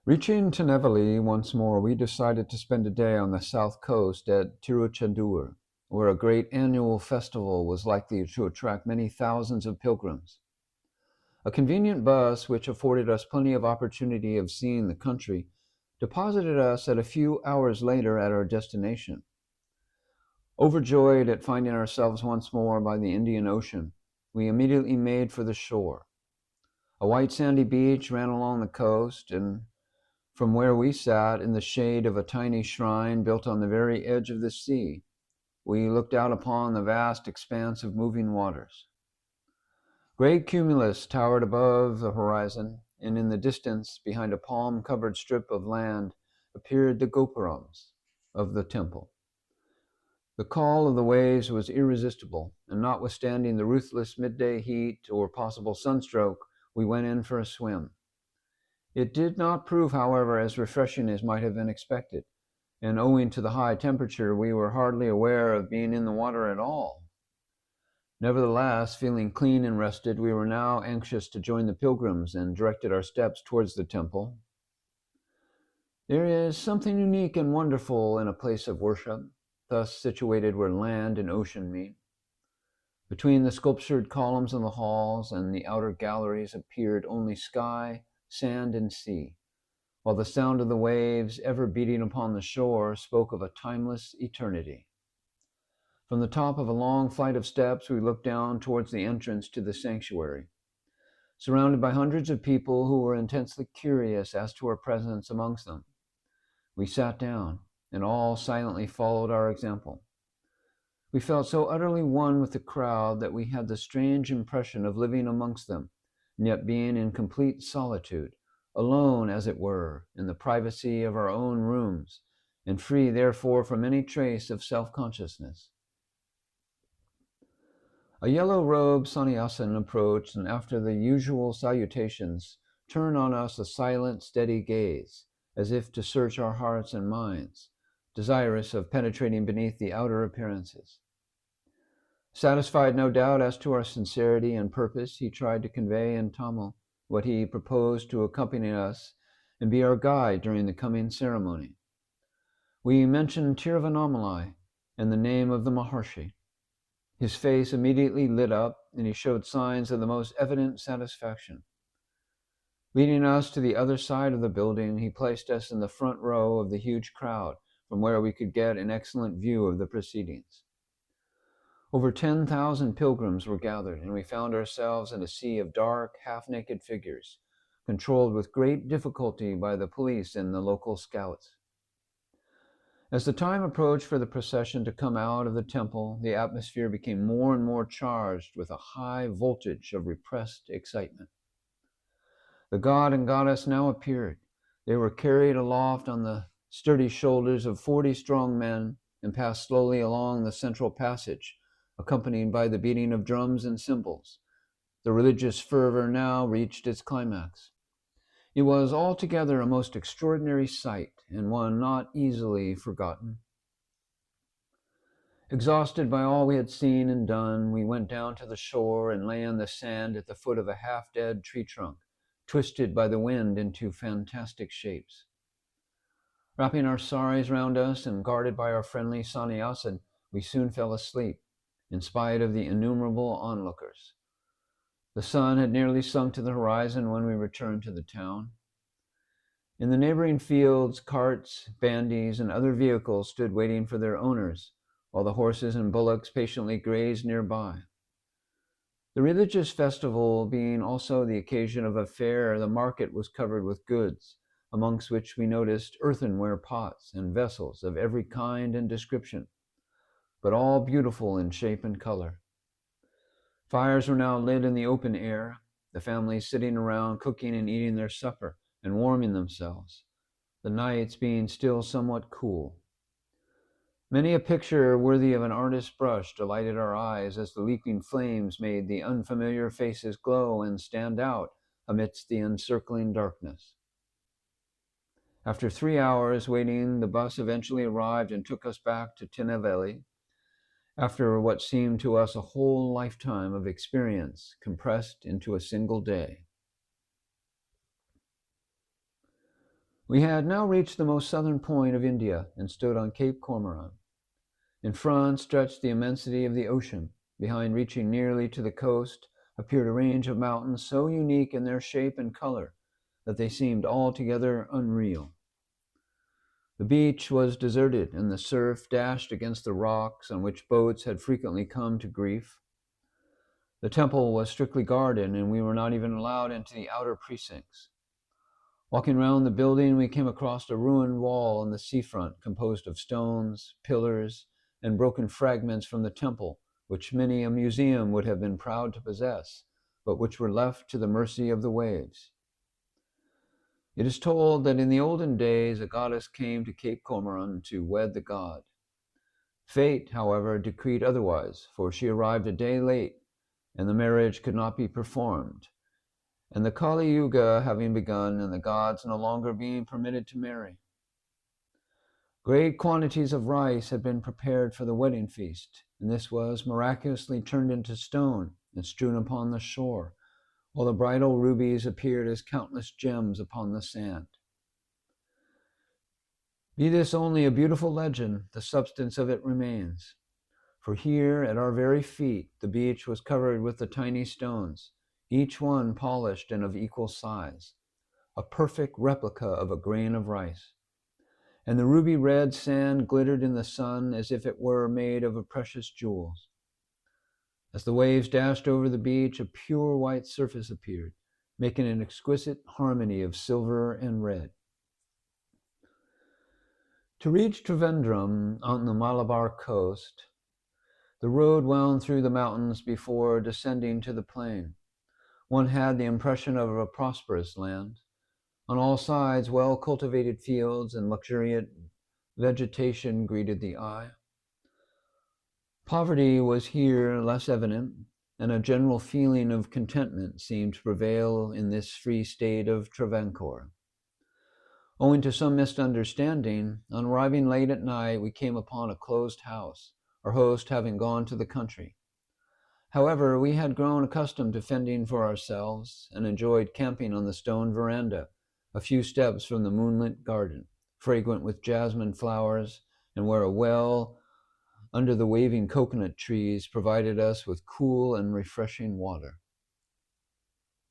Reaching Tinnevelly once more, we decided to spend a day on the south coast at Tiruchendur, where a great annual festival was likely to attract many thousands of pilgrims. A convenient bus, which afforded us plenty of opportunity of seeing the country, deposited us at a few hours later at our destination. Overjoyed at finding ourselves once more by the Indian Ocean, we immediately made for the shore. A white sandy beach ran along the coast, and from where we sat in the shade of a tiny shrine built on the very edge of the sea, we looked out upon the vast expanse of moving waters. Great cumulus towered above the horizon, and in the distance, behind a palm-covered strip of land, appeared the gopurams of the temple. The call of the waves was irresistible, and notwithstanding the ruthless midday heat or possible sunstroke, we went in for a swim. It did not prove, however, as refreshing as might have been expected, and owing to the high temperature, we were hardly aware of being in the water at all. Nevertheless, feeling clean and rested, we were now anxious to join the pilgrims and directed our steps towards the temple. There is something unique and wonderful in a place of worship, thus situated where land and ocean meet. Between the sculptured columns of the halls and the outer galleries appeared only sky, sand, and sea, while the sound of the waves ever beating upon the shore spoke of a timeless eternity. From the top of a long flight of steps, we looked down towards the entrance to the sanctuary. Surrounded by hundreds of people who were intensely curious as to our presence amongst them, we sat down, and all silently followed our example. We felt so utterly one with the crowd that we had the strange impression of living amongst them, and yet being in complete solitude, alone, as it were, in the privacy of our own rooms, and free, therefore, from any trace of self-consciousness. A yellow-robed sannyasin approached, and after the usual salutations, turned on us a silent, steady gaze, as if to search our hearts and minds, desirous of penetrating beneath the outer appearances. Satisfied, no doubt, as to our sincerity and purpose, he tried to convey in Tamil what he proposed to accompany us and be our guide during the coming ceremony. We mentioned Tiruvannamalai and the name of the Maharshi. His face immediately lit up, and he showed signs of the most evident satisfaction. Leading us to the other side of the building, he placed us in the front row of the huge crowd, from where we could get an excellent view of the proceedings. Over 10,000 pilgrims were gathered, and we found ourselves in a sea of dark, half-naked figures, controlled with great difficulty by the police and the local scouts. As the time approached for the procession to come out of the temple, the atmosphere became more and more charged with a high voltage of repressed excitement. The god and goddess now appeared. They were carried aloft on the sturdy shoulders of 40 strong men and passed slowly along the central passage, accompanied by the beating of drums and cymbals. The religious fervor now reached its climax. It was altogether a most extraordinary sight, and one not easily forgotten. Exhausted by all we had seen and done, we went down to the shore and lay on the sand at the foot of a half-dead tree trunk, twisted by the wind into fantastic shapes. Wrapping our saris round us and guarded by our friendly sannyasin, we soon fell asleep, in spite of the innumerable onlookers. The sun had nearly sunk to the horizon when we returned to the town. In the neighboring fields, carts, bandies, and other vehicles stood waiting for their owners, while the horses and bullocks patiently grazed nearby. The religious festival being also the occasion of a fair, the market was covered with goods, amongst which we noticed earthenware pots and vessels of every kind and description, but all beautiful in shape and color. Fires were now lit in the open air, the families sitting around cooking and eating their supper and warming themselves, the nights being still somewhat cool. Many a picture worthy of an artist's brush delighted our eyes as the leaping flames made the unfamiliar faces glow and stand out amidst the encircling darkness. After 3 hours waiting, the bus eventually arrived and took us back to Tinnevelly, after what seemed to us a whole lifetime of experience compressed into a single day. We had now reached the most southern point of India and stood on Cape Comorin. In front stretched the immensity of the ocean. Behind, reaching nearly to the coast, appeared a range of mountains so unique in their shape and color that they seemed altogether unreal. The beach was deserted, and the surf dashed against the rocks on which boats had frequently come to grief. The temple was strictly guarded, and we were not even allowed into the outer precincts. Walking round the building, we came across a ruined wall on the seafront composed of stones, pillars, and broken fragments from the temple, which many a museum would have been proud to possess, but which were left to the mercy of the waves. It is told that in the olden days a goddess came to Cape Comorin to wed the god. Fate, however, decreed otherwise, for she arrived a day late, and the marriage could not be performed, and the Kali Yuga having begun, and the gods no longer being permitted to marry. Great quantities of rice had been prepared for the wedding feast, and this was miraculously turned into stone and strewn upon the shore, while the bridal rubies appeared as countless gems upon the sand. Be this only a beautiful legend, the substance of it remains. For here, at our very feet, the beach was covered with the tiny stones, each one polished and of equal size, a perfect replica of a grain of rice. And the ruby red sand glittered in the sun as if it were made of precious jewels. As the waves dashed over the beach, a pure white surface appeared, making an exquisite harmony of silver and red. To reach Trivandrum on the Malabar coast, the road wound through the mountains before descending to the plain. One had the impression of a prosperous land. On all sides, well-cultivated fields and luxuriant vegetation greeted the eye. Poverty was here less evident, and a general feeling of contentment seemed to prevail in this free state of Travancore. Owing to some misunderstanding, on arriving late at night, we came upon a closed house, our host having gone to the country. However, we had grown accustomed to fending for ourselves and enjoyed camping on the stone veranda, a few steps from the moonlit garden, fragrant with jasmine flowers, and where a well under the waving coconut trees provided us with cool and refreshing water.